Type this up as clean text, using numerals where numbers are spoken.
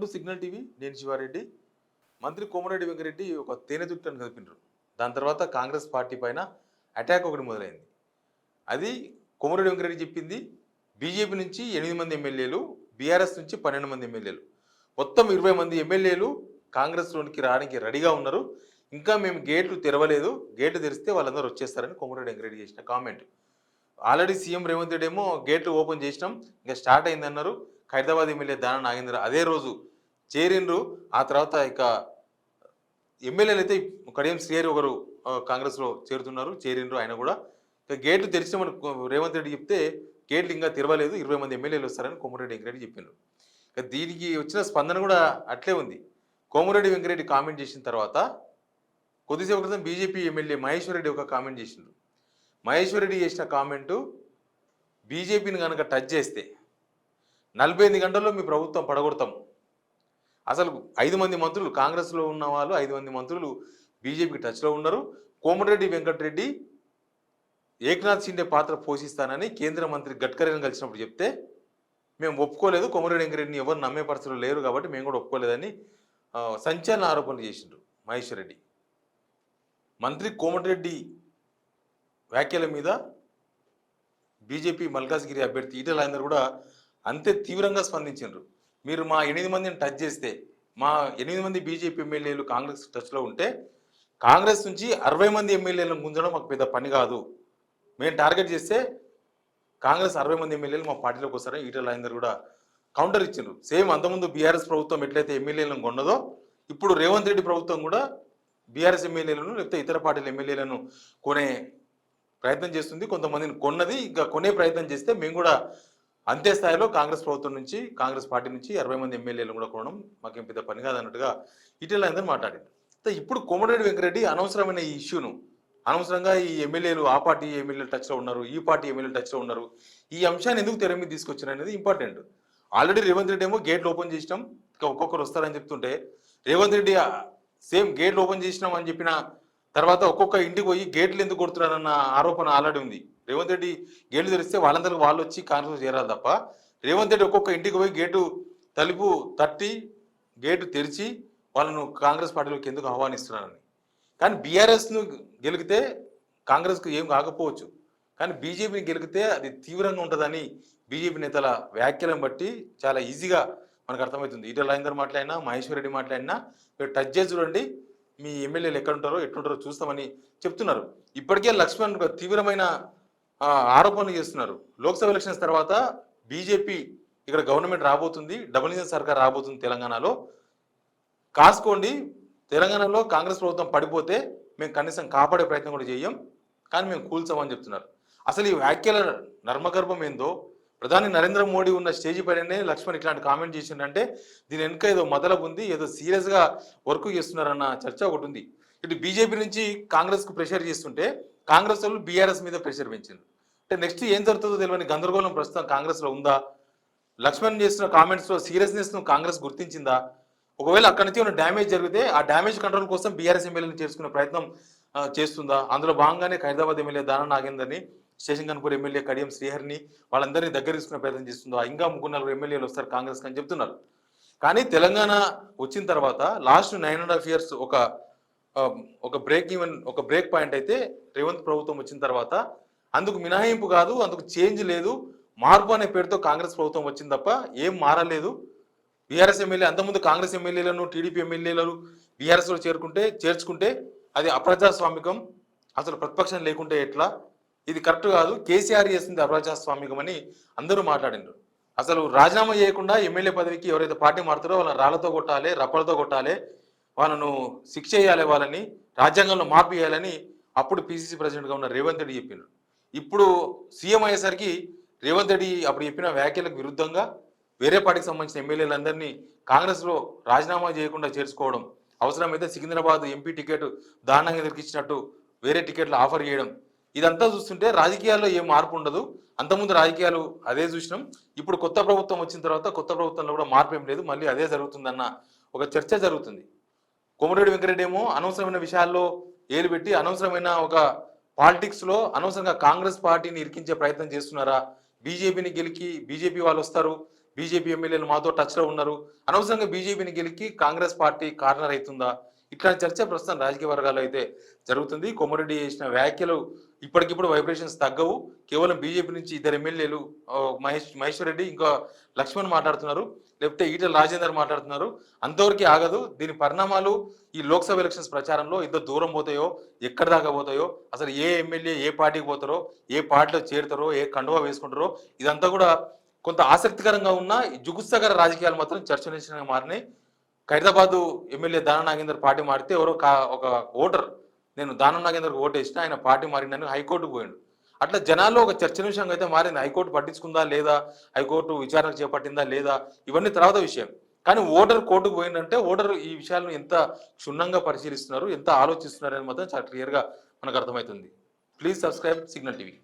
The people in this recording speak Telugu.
To signal TV. నేను శివారెడ్డి. మంత్రి కోమరెడ్డి వెంకరెడ్డి ఒక తేనె తుట్టని కదిపినారు. దాని తర్వాత కాంగ్రెస్ పార్టీ పైన అటాక్ ఒకటి మొదలైంది. అది కోమరెడ్డి వెంకరెడ్డి చెప్పింది. బీజేపీ నుంచి 8 మంది ఎమ్మెల్యేలు, బీఆర్ఎస్ నుంచి 12 మంది ఎమ్మెల్యేలు, మొత్తం 20 మంది ఎమ్మెల్యేలు కాంగ్రెస్లోనికి రావడానికి రెడీగా ఉన్నారు. ఇంకా మేము గేట్లు తెరవలేదు, గేట్లు తెరిస్తే వాళ్ళందరూ వచ్చేస్తారని కోమరెడ్డి వెంకరెడ్డి చేసిన comment. Already CM Revanth Reddy ఏమో గేట్లు ఓపెన్ చేసినాం, ఇంకా స్టార్ట్ అయిందన్నారు. ఖైరదాబాద్ ఎమ్మెల్యే దానా నాగేంద్ర అదే రోజు చేరిండ్రు. ఆ తర్వాత ఇక ఎమ్మెల్యేలు అయితే కడియం శ్రీహరి ఒకరు కాంగ్రెస్లో చేరిండ్రు. ఆయన కూడా ఇక గేట్లు తెరిచినామని రేవంత్ రెడ్డి చెప్తే గేట్లు ఇంకా తెరవలేదు, 20 మంది ఎమ్మెల్యేలు వస్తారని కోమరెడ్డి వెంకరెడ్డి చెప్పారు. ఇక దీనికి వచ్చిన స్పందన కూడా అట్లే ఉంది. కోమరెడ్డి వెంకరెడ్డి కామెంట్ చేసిన తర్వాత కొద్దిసేపు క్రితం బీజేపీ ఎమ్మెల్యే మహేశ్వర్ రెడ్డి ఒక కామెంట్ చేసిండ్రు. మహేశ్వర్ రెడ్డి చేసిన కామెంటు, బీజేపీని కనుక టచ్ చేస్తే 48 గంటల్లో మీ ప్రభుత్వం పడగొడతాం. అసలు 5 మంది మంత్రులు కాంగ్రెస్లో ఉన్న వాళ్ళు 5 మంది మంత్రులు బీజేపీకి టచ్లో ఉన్నారు. కోమటిరెడ్డి వెంకటరెడ్డి ఏక్నాథ్ షిండే పాత్ర పోషిస్తానని కేంద్ర మంత్రి గడ్కరీని కలిసినప్పుడు చెప్తే మేము ఒప్పుకోలేదు, కోమటిరెడ్డి వెంకటరెడ్డిని ఎవరు నమ్మే పరిస్థితులు లేరు కాబట్టి మేము కూడా ఒప్పుకోలేదని సంచలన ఆరోపణలు చేసిండ్రు మహేశ్వర్ రెడ్డి. మంత్రి కోమటిరెడ్డి వ్యాఖ్యల మీద బీజేపీ మల్కాజ్గిరి అభ్యర్థి ఈటెల రాజేందర్ కూడా అంతే తీవ్రంగా స్పందించారు. మీరు మా 8 మందిని టచ్ చేస్తే, మా 8 మంది బీజేపీ ఎమ్మెల్యేలు కాంగ్రెస్ టచ్లో ఉంటే కాంగ్రెస్ నుంచి 60 మంది ఎమ్మెల్యేలను గుంజడం మాకు పెద్ద పని కాదు. మేము టార్గెట్ చేస్తే కాంగ్రెస్ 60 మంది ఎమ్మెల్యేలు మా పార్టీలోకి వస్తారని ఈటెల రాజేందర్ కూడా కౌంటర్ ఇచ్చిండ్రు. సేమ్ అంతకుముందు బీఆర్ఎస్ ప్రభుత్వం ఎట్లయితే ఎమ్మెల్యేలను కొన్నదో ఇప్పుడు రేవంత్ రెడ్డి ప్రభుత్వం కూడా బీఆర్ఎస్ ఎమ్మెల్యేలను లేకపోతే ఇతర పార్టీల ఎమ్మెల్యేలను కొనే ప్రయత్నం చేస్తుంది. కొంతమందిని కొన్నది, ఇంకా కొనే ప్రయత్నం చేస్తే మేము కూడా అంతే స్థాయిలో కాంగ్రెస్ ప్రభుత్వం నుంచి, కాంగ్రెస్ పార్టీ నుంచి 60 మంది ఎమ్మెల్యేలను కూడా కొనడం మాకేం పెద్ద పని కాదన్నట్టుగా ఈటెల రాజేందర్ మాట్లాడారు. ఇప్పుడు కోమటిరెడ్డి వెంకరెడ్డి అనవసరమైన ఈ ఇష్యూను, అనవసరంగా ఈ ఎమ్మెల్యేలు ఆ పార్టీ ఎమ్మెల్యేలు టచ్లో ఉన్నారు, ఈ పార్టీ ఎమ్మెల్యేలు టచ్లో ఉన్నారు, ఈ అంశాన్ని ఎందుకు తెర మీద తీసుకొచ్చారు అనేది ఇంపార్టెంట్. ఆల్రెడీ రేవంత్ రెడ్డి ఏమో గేట్లు ఓపెన్ చేసినాం, ఇంకా ఒక్కొక్కరు వస్తారని చెప్తుంటే రేవంత్ రెడ్డి సేమ్ గేట్లు ఓపెన్ చేసినాం అని చెప్పిన తర్వాత ఒక్కొక్క ఇంటికి పోయి గేట్లు ఎందుకు కొడుతున్నారన్న ఆరోపణ ఆల్రెడీ ఉంది. రేవంత్ రెడ్డి గేట్లు తెరిస్తే వాళ్ళందరికీ వాళ్ళు వచ్చి కాంగ్రెస్ చేరాలి తప్ప రేవంత్ రెడ్డి ఒక్కొక్క ఇంటికి పోయి గేటు తలుపు తట్టి గేటు తెరిచి వాళ్ళను కాంగ్రెస్ పార్టీలోకి ఎందుకు ఆహ్వానిస్తున్నారని. కానీ బీఆర్ఎస్ను గెలిగితే కాంగ్రెస్కు ఏం కాకపోవచ్చు, కానీ బీజేపీని గెలిగితే అది తీవ్రంగా ఉంటుందని బీజేపీ నేతల వ్యాఖ్యలను బట్టి చాలా ఈజీగా మనకు అర్థమవుతుంది. ఈటెల రాజేందర్ మాట్లాడినా, మహేశ్వర్ రెడ్డి మాట్లాడినా మీరు టచ్ చేసి చూడండి, మీ ఎమ్మెల్యేలు ఎక్కడుంటారో ఎట్లుంటారో చూస్తామని చెప్తున్నారు. ఇప్పటికే లక్ష్మణ్ తీవ్రమైన ఆరోపణలు చేస్తున్నారు. లోక్సభ ఎలక్షన్స్ తర్వాత బీజేపీ ఇక్కడ గవర్నమెంట్ రాబోతుంది, డబుల్ ఇంజిన్ సర్కార్ రాబోతుంది తెలంగాణలో, కాసుకోండి, తెలంగాణలో కాంగ్రెస్ ప్రభుత్వం పడిపోతే మేము కనీసం కాపాడే ప్రయత్నం కూడా చేయం, కానీ మేము కూల్చామని చెప్తున్నారు. అసలు ఈ వ్యాఖ్యల నర్మగర్భం ఏందో, ప్రధాని నరేంద్ర మోడీ ఉన్న స్టేజ్ పైనే లక్ష్మణ్ ఇట్లాంటి కామెంట్ చేసిండంటే దీని వెనుక ఏదో మొదలగు ఉంది, ఏదో సీరియస్గా వర్క్ చేస్తున్నారన్న చర్చ ఒకటి ఉంది. ఇటు బీజేపీ నుంచి కాంగ్రెస్కు ప్రెషర్ చేస్తుంటే కాంగ్రెస్ వాళ్ళు బీఆర్ఎస్ మీద ప్రెషర్ పెంచింది. అంటే నెక్స్ట్ ఏం జరుగుతుందో తెలియని గందరగోళం ప్రస్తుతం కాంగ్రెస్లో ఉందా? లక్ష్మణ్ చేస్తున్న కామెంట్స్లో సీరియస్నెస్ను కాంగ్రెస్ గుర్తించిందా? ఒకవేళ అక్కడి నుంచి ఉన్న డ్యామేజ్ జరిగితే ఆ డ్యామేజ్ కంట్రోల్ కోసం బీఆర్ఎస్ ఎమ్మెల్యేలను చేర్చుకునే ప్రయత్నం చేస్తుందా? అందులో భాగంగానే ఖైరదాబాద్ ఎమ్మెల్యే దానా నాగేందర్ని, స్టేషన్ కన్పూర్ ఎమ్మెల్యే కడియం శ్రీహరిని వాళ్ళందరినీ దగ్గర తీసుకునే ప్రయత్నం చేస్తుందో. ఇంకా 3-4 ఎమ్మెల్యేలు వస్తారు కాంగ్రెస్ అని చెప్తున్నారు. కానీ తెలంగాణ వచ్చిన తర్వాత లాస్ట్ 9.5 years ఒక బ్రేక్ పాయింట్ అయితే రేవంత్ ప్రభుత్వం వచ్చిన తర్వాత అందుకు మినహాయింపు కాదు, అందుకు చేంజ్ లేదు, మార్పు అనే పేరుతో కాంగ్రెస్ ప్రభుత్వం వచ్చింది తప్ప ఏం మారలేదు. బీఆర్ఎస్ ఎమ్మెల్యే అంతకుముందు కాంగ్రెస్ ఎమ్మెల్యేలను, టీడీపీ ఎమ్మెల్యేలను బీఆర్ఎస్లో చేర్చుకుంటే అది అప్రజాస్వామికం, అసలు ప్రతిపక్షం లేకుంటే ఎట్లా, ఇది కరెక్ట్ కాదు, కేసీఆర్ చేసింది అప్రజాస్వామికం అని అందరూ మాట్లాడినారు. అసలు రాజీనామా చేయకుండా ఎమ్మెల్యే పదవికి ఎవరైతే పార్టీ మారుతారో వాళ్ళని రాళ్లతో కొట్టాలి, రప్పలతో కొట్టాలి, వాళ్ళను శిక్ష చేయాలి, వాళ్ళని రాజ్యాంగంలో మార్పు చేయాలని అప్పుడు పీసీసీ ప్రెసిడెంట్గా ఉన్న రేవంత్ రెడ్డి చెప్పినారు. ఇప్పుడు సీఎం అయ్యేసరికి రేవంత్ రెడ్డి అప్పుడు చెప్పిన వ్యాఖ్యలకు విరుద్ధంగా వేరే పార్టీకి సంబంధించిన ఎమ్మెల్యేలందరినీ కాంగ్రెస్లో రాజీనామా చేయకుండా చేర్చుకోవడం, అవసరమైతే సికింద్రాబాద్ ఎంపీ టికెట్ దానాంగరికి ఇచ్చినట్టు వేరే టికెట్లు ఆఫర్ చేయడం, ఇదంతా చూస్తుంటే రాజకీయాల్లో ఏం మార్పు ఉండదు. అంతకుముందు రాజకీయాలు అదే చూసినాం, ఇప్పుడు కొత్త ప్రభుత్వం వచ్చిన తర్వాత కొత్త ప్రభుత్వంలో కూడా మార్పు ఏం లేదు, మళ్ళీ అదే జరుగుతుందన్న ఒక చర్చ జరుగుతుంది. కోమటిరెడ్డి వెంకరెడ్డి ఏమో అనవసరమైన విషయాల్లో ఏలు పెట్టి అనవసరమైన ఒక పాలిటిక్స్లో అనవసరంగా కాంగ్రెస్ పార్టీని ఇరికించే ప్రయత్నం చేస్తున్నారా, బీజేపీని గెలికి బీజేపీ వాళ్ళు వస్తారు, బీజేపీ ఎమ్మెల్యేలు మాతో టచ్లో ఉన్నారు, అనవసరంగా బీజేపీని గెలికి కాంగ్రెస్ పార్టీ కార్నర్ అవుతుందా, ఇట్లాంటి చర్చ ప్రస్తుతం రాజకీయ వర్గాల్లో అయితే జరుగుతుంది. కొమరెడ్డి చేసిన వ్యాఖ్యలు ఇప్పటికిప్పుడు వైబ్రేషన్స్ తగ్గవు. కేవలం బీజేపీ నుంచి 2 ఎమ్మెల్యేలు మహేశ్వర్ రెడ్డి ఇంకా లక్ష్మణ్ మాట్లాడుతున్నారు, లేకపోతే ఈటెల రాజేందర్ మాట్లాడుతున్నారు, అంతవరకు ఆగదు. దీని పరిణామాలు ఈ లోక్సభ ఎలక్షన్స్ ప్రచారంలో ఎంత దూరం పోతాయో, ఎక్కడి దాకా పోతాయో, అసలు ఏ ఎమ్మెల్యే ఏ పార్టీకి పోతారో, ఏ పార్టీలో చేరుతారో, ఏ కండువా వేసుకుంటారో, ఇదంతా కూడా కొంత ఆసక్తికరంగా ఉన్న జుగుత్సకర రాజకీయాలు మాత్రం చర్చనీయాంశంగా మారినాయి. ఖైరతాబాద్ ఎమ్మెల్యే దానం నాగేందర్ పార్టీ మారితే ఒక ఓటర్, నేను దానం నాగేందర్కి ఓటు వేసిన, ఆయన పార్టీ మారిందని హైకోర్టుకు పోయిండు. అట్లా జనాల్లో ఒక చర్చనీయాంశంగా అయితే మారింది. హైకోర్టు పట్టించుకుందా లేదా, హైకోర్టు విచారణ చేపట్టిందా లేదా, ఇవన్నీ తర్వాత విషయం. కానీ ఓటర్ కోర్టుకు పోయిందంటే ఓటర్ ఈ విషయాలను ఎంత క్షుణ్ణంగా పరిశీలిస్తున్నారు, ఎంత ఆలోచిస్తున్నారు అని మాత్రం చాలా క్లియర్గా మనకు అర్థమవుతుంది. Please subscribe signal TV.